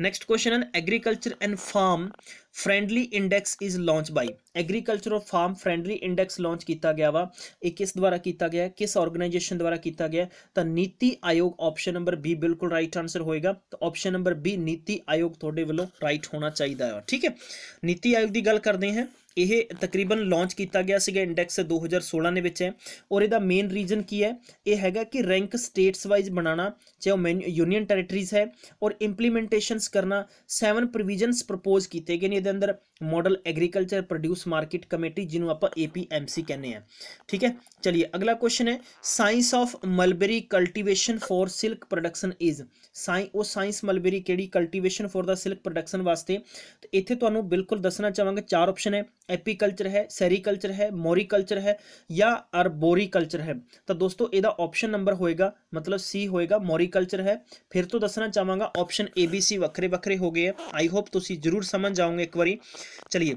नेक्स्ट क्वेश्चन है agriculture and farm friendly index is launch by, agriculture और फार्म फ्रेंडली इंडेक्स लॉन्च किया गया वा, ये किस द्वारा किया गया, किस ऑर्गेनाइजेशन द्वारा किया गया, तो NITI Aayog option number B बिल्कुल राइट आंसर होएगा। तो option number B NITI Aayog थोड़े वालों राइट होना चाहिए। ठीक है, नीति आयोग की गल करते हैं, यह तकरीबन लॉन्च किया गया सीगा इंडेक्स 2016 में है, और इसका मेन रीजन की है, यह हैगा कि रैंक स्टेट्स वाइज बनाना, चाहे यूनियन टैरेटरीज है, और इंप्लीमेंटेशंस करना। 7 प्रोविजनस प्रपोज किए गए इसके अंदर, model agriculture produce market committee जिन्होंने आप APMC कहने हैं। ठीक है, चलिए अगला क्वेश्चन है science of mulberry cultivation for silk production is, science mulberry केड़ी cultivation for the silk production वास्ते, तो इत्थे तुहानू बिल्कुल दसना चाहांगे 4 ऑप्शन है, एपीकल्चर है, सेरीकल्चर है, मोरीकल्चर है या आर्बोरीकल्चर है। तो दोस्तों इसका ऑप्शन नंबर होएगा मतलब सी होएगा मोरीकल्चर है। फिर तो दसना चाहांगा ऑप्शन ABC वक्रे वक्रे हो गए हैं, आई होप तुसी जरूर समझ जाओगे एक बारी। चलिए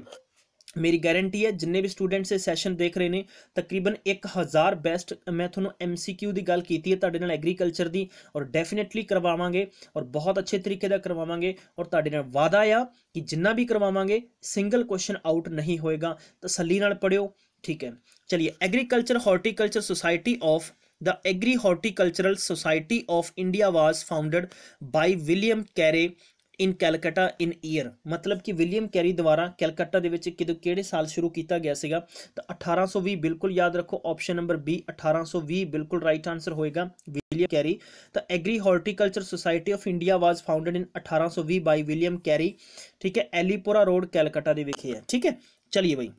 मेरी गारंटी है जिन्ने भी स्टूडेंट से सैशन देख रहे हैं तकरीबन 1000 बेस्ट मैं थोनों MCQ की गल की है एग्रीकल्चर की, और डेफिनेटली करवावांगे और बहुत अच्छे तरीके का करवावांगे, और तुहाडे नाल वादा आ कि जिन्ना भी करवावांगे सिंगल क्वेश्चन आउट नहीं होएगा, तसल्ली नाल पढ़ियो। ठीक है, चलिए agriculture horticulture society of the agri horticultural society of India was founded by William Carey in Calcutta in year, मतलब कि विलियम कैरी द्वारा कैलकटा के साल शुरू किया गया सीगा, तो 1820 बिल्कुल याद रखो, ऑप्शन नंबर बी 1820 बिल्कुल राइट आंसर होएगा विलियम कैरी। तो agri horticulture society of India was founded in 1820 by William Carey. ठीक है, एलीपुरा रोड कैलकटा दे विखे है। ठीक है, चलिए भाई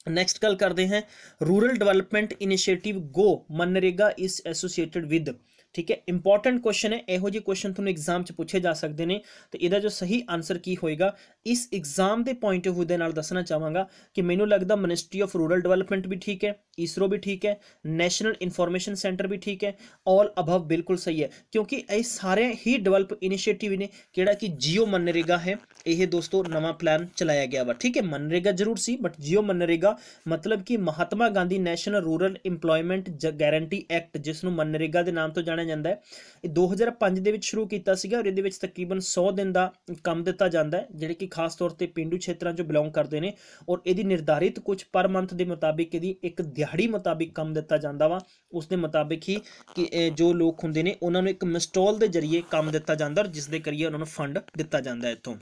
नेक्स्ट गल करते हैं rural development initiative go MNREGA is associated with. ठीक है, इंपॉर्टेंट क्वेश्चन है, यहो जी क्वेश्चन थोड़ा एग्जाम च पूछे जा सकते हैं, तो इसका जो सही आंसर की होएगा इस एग्जाम के पॉइंट ऑफ व्यू के नाल दसना चाहांगा कि मैनू लगता मिनिस्ट्री ऑफ रूरल डेवलपमेंट भी ठीक है, इसरो भी ठीक है, नेशनल इंफॉर्मेशन सेंटर भी ठीक है, ऑल अबव बिल्कुल सही है, क्योंकि ये सारे ही डेवलप इनिशिएटिव ने किहड़ा कि जियो मनरेगा है, यह दोस्तों नवा प्लान चलाया गया वा। ठीक है, मनरेगा जरूर सी बट जियो मनरेगा मतलब कि Mahatma Gandhi national rural employment guarantee act जिसनों मनरेगा के नाम तो जाना जाता है, 2005 ਦੇ ਵਿੱਚ शुरू किया ਸੀਗਾ, और ये तकरीबन 100 दिन का काम दिता जाता है ਜਿਹੜੇ कि खास तौर पर पेंडू क्षेत्रों चों बिलोंग करते हैं, और ये निर्धारित कुछ पर मंथ के मुताबिक ये एक दिहाड़ी मुताबिक काम दिता जाता वा, उस दे मुताबिक ही कि जो लोग होंगे ने उन्होंने एक मिसटॉल के जरिए काम दिता जाता और जिसके करिए उन्होंने फंड दिता जाता है इतों।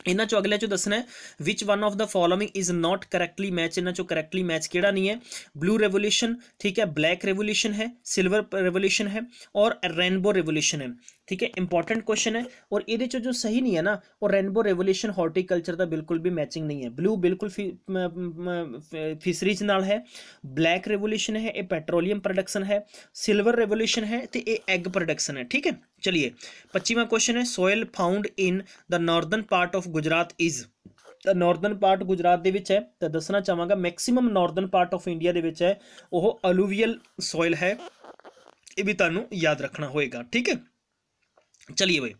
इन्हां चो अगले चो दसना है which one of the following is not correctly match, इन्हां चो करैक्टली मैच केड़ा नहीं है। ब्लू रेवोल्यूशन, ठीक है, ब्लैक रेवोल्यूशन है, सिल्वर रेवोल्यूशन है और रेनबो रेवोल्यूशन है, ठीक है। इंपॉर्टेंट क्वेश्चन है। और ये जो सही नहीं है ना, और रेनबो रेवोल्यूशन हॉर्टिकल्चर का बिल्कुल भी मैचिंग नहीं है। ब्लू बिल्कुल फिशरीज नाल है, ब्लैक रेवोल्यूशन है ये पेट्रोलियम प्रोडक्शन है, सिल्वर रेवोल्यूशन है तो ये एग प्रोडक्शन है, ठीक है। चलिए 25वां क्वेश्चन है soil found in the northern part of Gujarat is, northern part Gujarat दे विच है तो दसना चाहांगा maximum northern part of India दे विच है वो अलूवियल सॉयल है, ये भी तुहानू याद रखना होएगा, ठीक है। चलिए भाई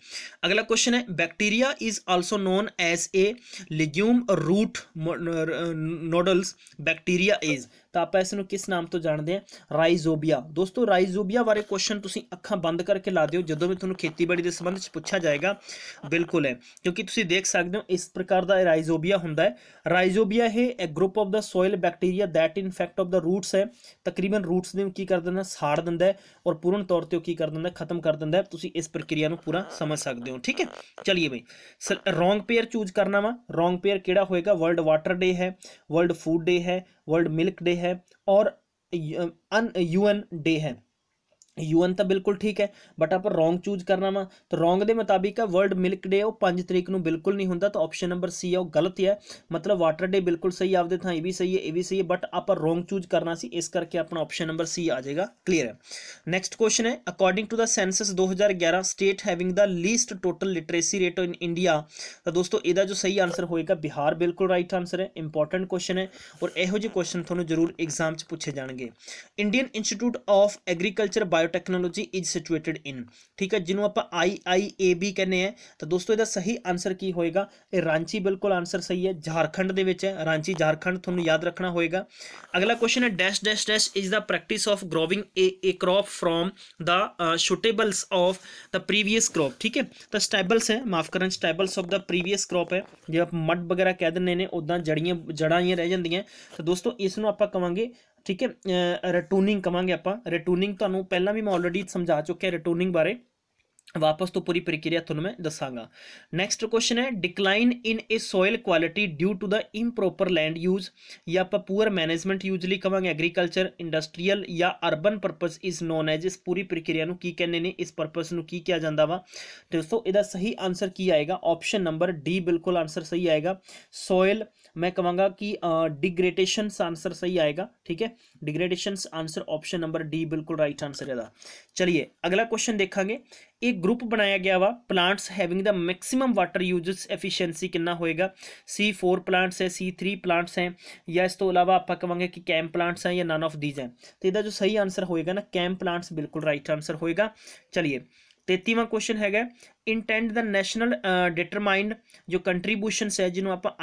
अगला क्वेश्चन है bacteria is also known as a legume root nodules, bacteria is तो आप इसनूं किस नाम तो जानते हैं, राइजोबिया। दोस्तों राइजोबिया बारे क्वेश्चन तुसीं अखां बंद करके ला दिओ जदों भी तुहानूं खेतीबाड़ी के संबंध पूछा जाएगा, बिल्कुल है, क्योंकि तुसीं देख सकते हो इस प्रकार का राइजोबिया हुंदा है। राइजोबिया है a group of the soil bacteria that infect of the roots है, तकरीबन रूट्स ने की कर दिंदा, साड़ दिंदा है और पूर्ण तौर पर की कर दिंदा, खत्म कर दिंदा है। तुसीं इस प्रक्रिया नूं पूरा समझ सकते हो, ठीक है। चलिए भाई रॉन्ग पेयर चूज करना वा, रॉन्ग पेयर केड़ा होएगा, वर्ल्ड वाटर डे है, वर्ल्ड फूड डे है, वर्ल्ड मिल्क डे है और यूएन डे है। यूएन तो बिल्कुल ठीक है बट आप रॉन्ग चूज करना वा, तो रॉन्ग के मुताबिक है वर्ल्ड मिल्क डे वो 5 तरीक को बिल्कुल नहीं होंदा, तो ऑप्शन नंबर सी है वो गलत ही है। मतलब वाटर डे बिल्कुल सही आपदे थां, ये भी सही है, ये भी सही है, बट आप रॉन्ग चूज करना सी, इस करके अपना ऑप्शन नंबर सी आ जाएगा, क्लियर है। नेक्स्ट क्वेश्चन है according to the census 2011 state having the least total literacy rate in India, तो दोस्तों ਇਹਦਾ जो सही आंसर होएगा बिहार, बिल्कुल राइट आंसर है। इंपॉर्टेंट क्वेश्चन है और ਇਹੋ ਜਿਹੇ क्वेश्चन ਤੁਹਾਨੂੰ जरूर एग्जाम च पूछे जाएंगे। Indian institute of agriculture biotechnology is situated in, ठीक है, जिन्हों आप IIAB कहने हैं, तो दोस्तों इसका सही आंसर की होएगा, ये रांची बिल्कुल आंसर सही है, झारखंड दे विच है, रांची झारखंड तुहानूं याद रखना होएगा। अगला क्वेश्चन है dash dash dash is the practice of growing a crop from the stubbles of the previous crop, ठीक है, तो स्टैबल्स है, माफ करना, stubbles of the previous crop है, जो आप मड वगैरह कह दिंदे ने उदां जड़ां ही रह जांदियां, तो दोस्तों इसनूं आपां कवांगे, ठीक है, रिटूनिंग कवांगे आपां। रिटूनिंग तुहानूं पहलां भी मैं ऑलरेडी समझा चुके रिटूनिंग बारे, वापस तो पूरी प्रक्रिया तुहानूं मैं दसांगा। नैक्सट क्वेश्चन है decline in a soil quality due to the improper land use, या आप पुअर मैनेजमेंट यूजली कवांगे, एग्रीकल्चर इंडस्ट्रीयल या urban purpose is known as, इस पूरी प्रक्रिया नूं की कहने ने, इस परपज नूं की किया जांदा वा। दोस्तों इसदा सही आंसर की आएगा, ऑप्शन नंबर डी बिल्कुल आंसर सही आएगा। सॉयल मैं कहूँगा कि डिग्रेडेशन आंसर सही आएगा, ठीक है, degradation answer option number D बिल्कुल राइट आंसर है। चलिए अगला क्वेश्चन देखांगे, एक ग्रुप बनाया गया वा plants having the maximum water uses efficiency कितना होएगा, C4 प्लांट्स है, C3 प्लांट्स हैं, या इस तो अलावा आप कहेंगे कि कैम प्लांट्स हैं या नन ऑफ दीज हैं, तो इसका जो सही आंसर होएगा ना कैम प्लांट्स बिल्कुल राइट आंसर होएगा। चलिए 33वां क्वेश्चन है इंटेंड द नेशनल डिटरमाइंड जो कंट्रीब्यूशनस है जिन्होंने आप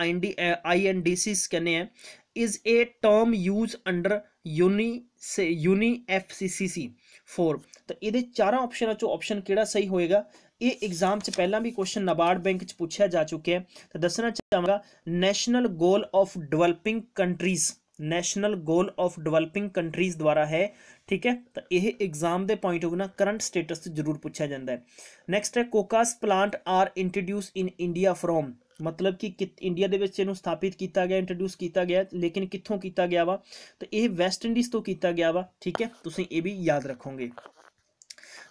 INDCs कहने हैं, is a term use under UN FCCC 4, तो ये चारों ऑप्शन चो ऑप्शन केड़ा सही होएगा। ये एग्जाम च पहला भी क्वेश्चन नाबार्ड बैंक च पूछा जा चुके हैं, तो दसना चाहांगा national goal of developing countries, national goal of developing countries द्वारा है, ठीक है, तो यह एग्जाम के पॉइंट ऑफ ना करंट स्टेटस जरूर पूछा जाता है। नैक्सट है cocoa plant are introduce in India from, मतलब कि इंडिया के विच इहनूं स्थापित किया गया, इंट्रोड्यूस किया गया, लेकिन कित्थों किया गया वा, तो यह वैस्ट इंडीज़ तो किया गया वा, ठीक है, तुसीं ये भी याद रखोगे।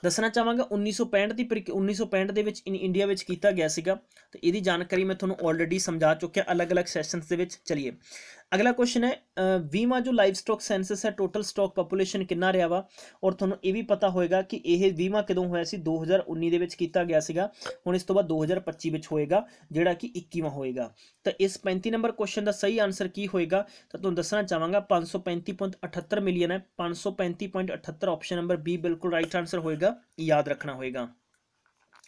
दसना चाहांगा 1965 ਦੇ ਵਿੱਚ इंडिया ਵਿੱਚ ਕੀਤਾ ਗਿਆ ਸੀਗਾ, तो ਇਹਦੀ जानकारी मैं ਤੁਹਾਨੂੰ ऑलरेडी समझा चुका अलग अलग सैशनस ਦੇ ਵਿੱਚ। चलिए अगला क्वेश्चन है 20वां जो लाइव स्टॉक सेंसस है टोटल स्टॉक पॉपुलेशन कितना रहा वा, और ਤੁਹਾਨੂੰ ਇਹ ਵੀ पता होएगा कि यह 20वां कदों होया सी 2019 ਦੇ ਵਿੱਚ ਕੀਤਾ ਗਿਆ ਸੀਗਾ, ਹੁਣ ਇਸ ਤੋਂ ਬਾਅਦ 2025 ਵਿੱਚ ਹੋएगा ਜਿਹੜਾ कि 21वां होएगा। तो इस 35 नंबर क्वेश्चन का सही आंसर की होएगा, तो तुहानूं दसना चाहांगा 535.78 मिलियन है, 535.78 ऑप्शन नंबर बी बिल्कुल राइट आंसर होएगा, याद रखना होएगा।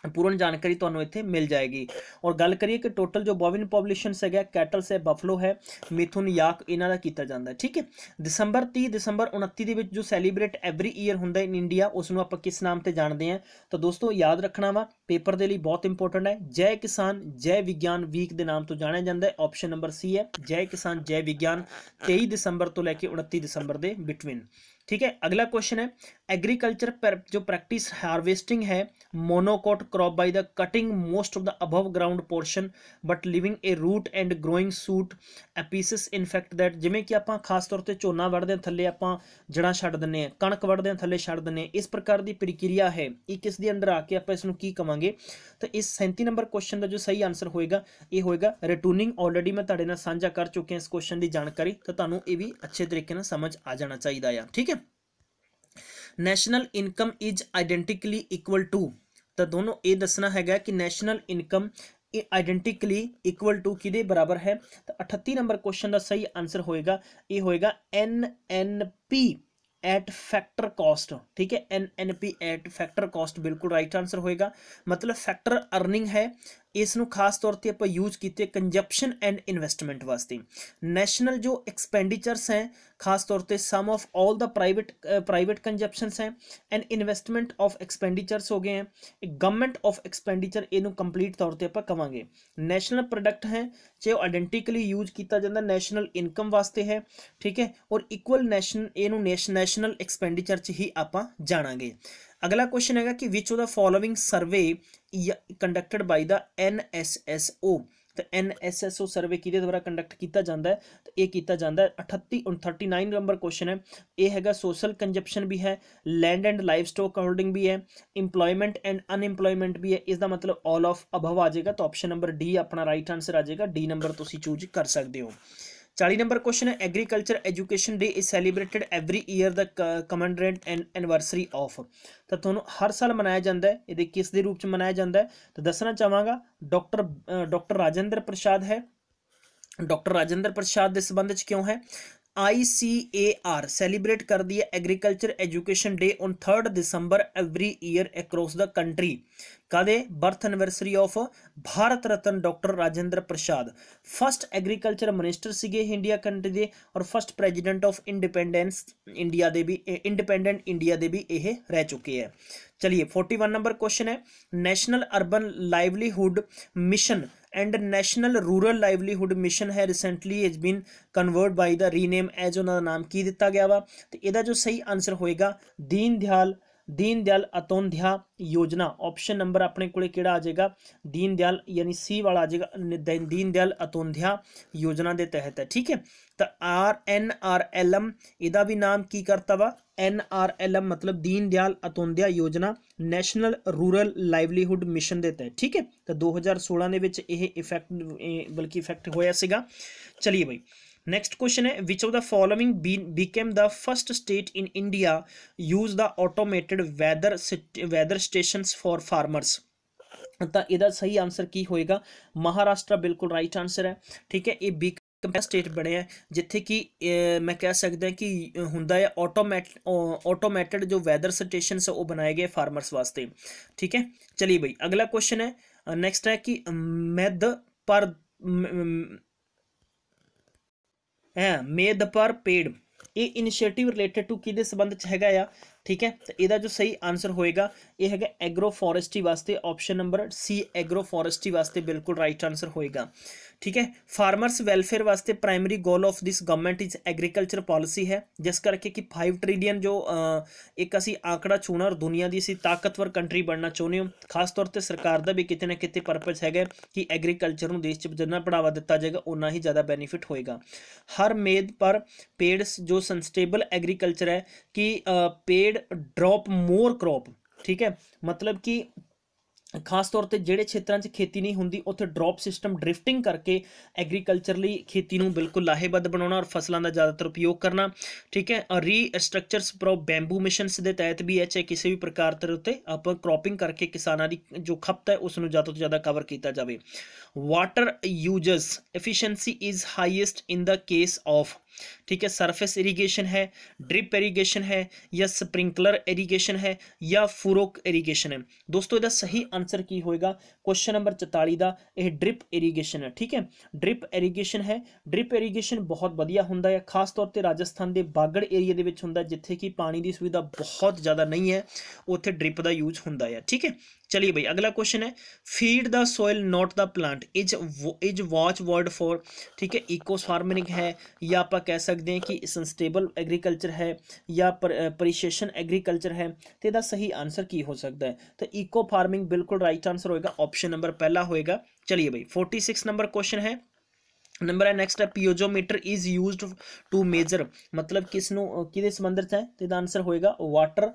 पूर्ण जानकारी तुहानूं इत्थे मिल जाएगी। और गल करिए कि टोटल जो बॉविन पॉपुलेशन है कैटल्स है, बफलो है, मिथुन याक इन्हां दा कीता जांदा है, ठीक है। दिसंबर 30 दिसंबर 29 दे विच जो सैलीब्रेट एवरी ईयर हुंदा इन इंडिया उसनूं आपां किस नाम ते जानते हैं, तो दोस्तों याद रखना वा पेपर दे लई बहुत इंपॉर्टेंट है, जय किसान जय विज्ञान वीक के नाम तो जाना जाता है, ऑप्शन नंबर सी है जय किसान जय विज्ञान 23 दिसंबर तो लैके 29 दिसंबर के बिटवीन। ठीक है। अगला क्वेश्चन है एग्रीकल्चर पर जो प्रैक्टिस हार्वेस्टिंग है monocot crop by the cutting most of the above ground portion but living a root and growing shoot apices intact that जिमें कि आप खास तौर पर झोना वढ़ते थले आप जड़ा छड्ड दिंदे हैं कणक वढ़ते थले छड्ड दिंदे हैं इस प्रकार की प्रक्रिया है ये किस दे अंडर आके आप इसनूं की कवांगे तो इस 37 नंबर क्वेश्चन का जो सही आंसर होएगा ये होएगा रिटूनिंग। ऑलरेडी मैं तुहाडे नाल साझा कर चुके हैं इस क्वेश्चन की जानकारी तो तुहानूं ये भी अच्छे तरीके नाल समझ आ जाना चाहिए। ठीक है। National income is identically equal to तो दोनों ये दसना है कि national income identically equal to कि बराबर है तो 38 नंबर क्वेश्चन का सही आंसर होएगा ये होएगा NNP एट फैक्टर कॉस्ट। ठीक है। NNP एट फैक्टर कॉस्ट बिल्कुल राइट आंसर होएगा। मतलब फैक्टर अर्निंग है इसनूं खास तौर पर आप यूज किए कंजप्शन एंड इन्वेस्टमेंट वास्ते। नैशनल जो एक्सपेंडिचर्स हैं खास तौर पर sum of all the private consumptions हैं एंड इन्वेस्टमेंट ऑफ एक्सपेंडिचर्स हो गए हैं। गवर्नमेंट ऑफ एक्सपेंडिचर इनू कंप्लीट तौर पर आप कवांगे। नैशनल प्रोडक्ट हैं चाहे आइडेंटिकली यूज किया जाता नैशनल इनकम वास्ते है। ठीक है। और इक्वल नैशनल एक्सपेंडिचर च ही आप जाणांगे। अगला क्वेश्चन है कि which of the following survey conducted by the NSSO तो NSSO सर्वे किहदे द्वारा कंडक्ट किया जाता है तो ये किया जाता है 39 नंबर क्वेश्चन है ये हैगा सोशल कंजप्शन भी है land and life stock holding भी है इंप्लॉयमेंट एंड अनएम्प्लॉयमेंट भी है इसका मतलब ऑल ऑफ अबव आ जाएगा तो ऑप्शन नंबर डी अपना राइट आंसर आ जाएगा। डी नंबर तुसीं चूज कर सकते हो। 40 नंबर क्वेश्चन है agriculture education day is celebrated every year the commemorate and anniversary of तो तुहानूं हर साल मनाया जाता है ये किस दे रूप च मनाया जाता है तो दसना चाहांगा डॉक्टर राजेंद्र प्रसाद है। डॉक्टर राजेंद्र प्रसाद के संबंध च क्यों है ICAR सैलीब्रेट कर दी है agriculture education day on 3 December every year across the country. कदे birth anniversary of Bharat Ratna doctor Rajendra Prasad first agriculture minister सीगे इंडिया कंट्री दे और first president of independent India दे भी यह रह चुके हैं। चलिए 41 नंबर क्वेश्चन है national urban livelihood mission and national rural livelihood mission है recently has been convert by the rename as उन्होंने नाम की दिता गया वा तो यदा जो सही आंसर होएगा दीन दयाल अंत्योदय योजना। ऑप्शन नंबर अपने को केड़ा आ जाएगा दीन दयाल यानी सी वाला आ जाएगा दीन दयाल अंत्योदय योजना के तहत है। ठीक है। तो NRLM इहदा भी नाम की करता वा NRLM मतलब दीन दयाल अंत्योदय योजना नैशनल रूरल लाइवलीहुड मिशन के तहत। ठीक है। तो 2016 के विच यह इफैक्ट बल्कि इफैक्ट होया सीगा। चलिए भाई नेक्स्ट क्वेश्चन है which of the following became the first state in India use the automated weather stations for farmers तो यदा सही आंसर की होएगा महाराष्ट्र बिल्कुल राइट आंसर है। ठीक है। ये स्टेट बने हैं जिथे कि मैं कह सकता कि हुंदा है ऑटोमेटेड जो वैदर स्टेशन है वो बनाए गए फार्मर्स वास्ते। ठीक है। चलिए भाई अगला क्वेश्चन है नेक्स्ट है कि मेद पर पेड़ ये इनिशिएटिव रिलेटेड टू कि संबंध च हैगा या। ठीक है। तो यदा जो सही आंसर होएगा ये है एग्रो फॉरेस्ट्री वास्ते option number C agro forestry वास्ते बिल्कुल राइट आंसर होएगा। ठीक है। फार्मर्स वेलफेयर वास्ते primary goal of this government is agriculture policy है जिस करके कि 5 ट्रिलियन जो एक असी आंकड़ा छूना और दुनिया की असी ताकतवर कंट्री बनना चाहते हो। खास तौर पर सरकार का भी कितने ना कितने पर्पज है कि एग्रीकल्चर को देश जितना बढ़ावा दिता जाएगा उतना ही ज़्यादा बेनीफिट होएगा। हर मेद पर पेड़ जो सस्टेनेबल एग्रीकल्चर है कि पेड़ ड्रॉप मोर क्रॉप। ठीक है। मतलब कि खास तौर पर जोड़े क्षेत्रों से खेती नहीं होंगी उत्थे ड्रॉप सिस्टम ड्रिफ्टिंग करके एग्रीकल्चरली खेती को बिल्कुल लाहेबंद बनाना और फसलों का ज़्यादातर उपयोग करना। ठीक है। और रीस्ट्रक्चर्स प्रो बैम्बू मिशन के तहत भी है चाहे किसी भी प्रकार के उत्ते आप क्रॉपिंग करके किसानों की जो खपत है उसको ज़्यादा तो ज़्यादा कवर किया जाए। Water users efficiency is highest in the case of. ठीक है। सरफेस इरीगेशन है ड्रिप इरीगेशन है या स्प्रिंकलर इरीगेशन है या फुरोक इरीगेशन है। दोस्तों इसका सही आंसर की होएगा क्वेश्चन नंबर 44 का यह ड्रिप इरीगेशन है। ठीक है। ड्रिप इरीगेशन है। ड्रिप इरीगेशन बहुत बढ़िया होंदा है खास तौर पर राजस्थान के बागड़ एरिया के होंदा जिथे कि पानी की सुविधा बहुत ज़्यादा नहीं है उत्थे ड्रिप का यूज होंदा है। ठीक है। चलिए भाई अगला क्वेश्चन है, feed the soil not the plant is watch word for, ठीक है, इको फार्मिंग है, या आप कह सकते हैं कि सस्टेनेबल एग्रीकल्चर है, या प्रिसिशन एग्रीकल्चर है। तो इसका सही आंसर की हो सकता है? तो इको फार्मिंग बिल्कुल राइट आंसर होएगा, ऑप्शन नंबर पहला होएगा। चलिए भाई 46 नंबर क्वेश्चन है, नंबर है नेक्स्ट है, piezometer is used to measure, मतलब किसनों किहदे संबंधित है? तो आंसर होएगा वाटर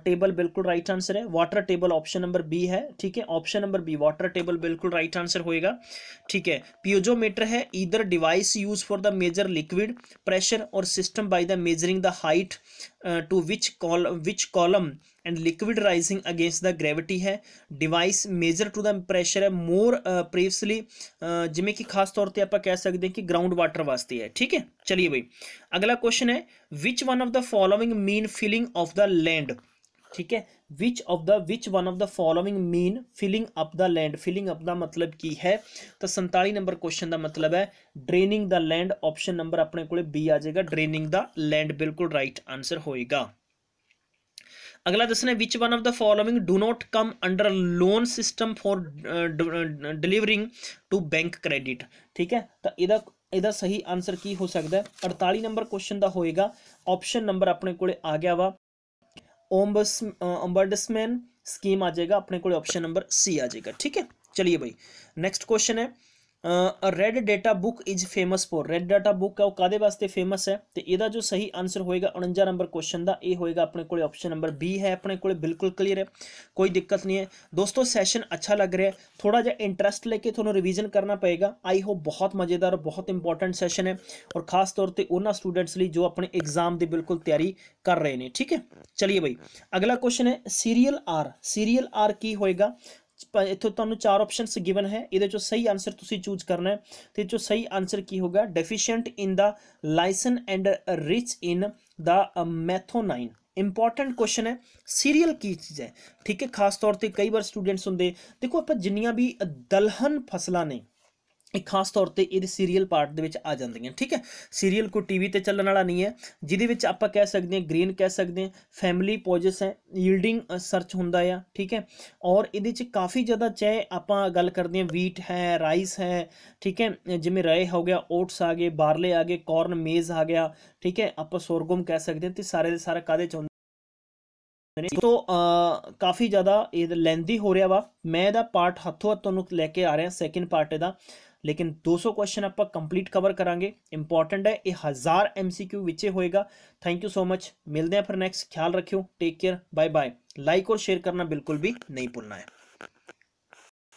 टेबल, बिल्कुल राइट आंसर है water table, option number B है, ठीक है, option number B water table बिल्कुल राइट आंसर होएगा, ठीक है। पियोजोमीटर है either device use for the major liquid pressure और system by the measuring the height to which column and liquid rising against the gravity है, device measure to the pressure है more previously, जिमें कि खास तौर पर आप कह सकते हैं कि ग्राउंड वाटर वास्ते है, ठीक है। चलिए भाई अगला क्वेश्चन है, which one of the following mean filling of the land, ठीक है, which one of the following mean filling up the land, filling up the मतलब की है? तो 47 नंबर क्वेश्चन का मतलब है draining the land, option number अपने को बी आ जाएगा, ड्रेनिंग द लैंड बिल्कुल राइट आंसर होएगा। अगला दसना, which one of the following do not come under loan system for delivering to bank credit, ठीक है। तो ਇਹਦਾ सही आंसर की हो सकता है? 48 नंबर क्वेश्चन का होएगा, ऑप्शन नंबर अपने को आ गया वा ओम्बर्डसमैन स्कीम आ जाएगा अपने को, ऑप्शन नंबर सी आ जाएगा, ठीक है। चलिए भाई नेक्स्ट क्वेश्चन है, red data book is famous for, red data book है वो कादे वास्ते फेमस है? तो यदा जो सही आंसर होएगा 49 नंबर क्वेश्चन का ये होएगा अपने को, ऑप्शन नंबर बी है अपने को, बिल्कुल क्लीयर है, कोई दिक्कत नहीं है। दोस्तों सैशन अच्छा लग रहा है, थोड़ा जा इंटरस्ट लेके थोड़ा रिवीजन करना पड़ेगा, आई होप बहुत मज़ेदार बहुत इंपॉर्टेंट सैशन है, और खास तौर पर उन्होंने स्टूडेंट्स लिए जो अपने एग्जाम की बिल्कुल तैयारी कर रहे हैं, ठीक है। चलिए भाई अगला क्वेश्चन है, सीरीयल आर की होएगा? इतों तुहानू 4 ऑप्शंस गिवन है, ये सही आंसर तुसी चूज करना है, तो जो सही आंसर की होगा, deficient in the lysine and rich in the methionine. Important question है, सीरीयल की चीज़ है, ठीक है, खास तौर पर कई बार स्टूडेंट्स होंगे, देखो आप जिन्नियां भी दलहन फसलां ने एक खास तौर पर ये सीरीयल पार्ट दे विच आ जांदियां, ठीक है। सीरीयल कोई टीवी ते चलने वाला नहीं है, जिहदे विच आपां कह सकते हैं ग्रीन कह सकते हैं, फैमिली पॉजेस है, यील्डिंग सर्च हुंदा है, ठीक है। और इहदे च काफ़ी ज़्यादा चाहे आपां गल करते हैं वीट है, राइस है, ठीक है, जिमें रए हो गया, ओट्स आ गए, बारले आ गए, कॉर्न मेज़ आ गया, ठीक है, आपां सोरगम कह सकते हैं, तो सारे दे सारा काहदे च तो काफ़ी ज़्यादा ये लेंदी हो रहा वा, मैं इहदा पार्ट हथों हथ तुहानूं लैके आ रहा सैकेंड पार्ट इहदा, लेकिन 200 क्वेश्चन आप कंप्लीट कवर करांगे, इंपॉर्टेंट है, ये 1000 MCQ विचे होएगा। थैंक यू सो मच, मिलते हैं फिर नेक्स्ट, ख्याल रखियो, take care, bye bye. Like और शेयर करना बिल्कुल भी नहीं भूलना है।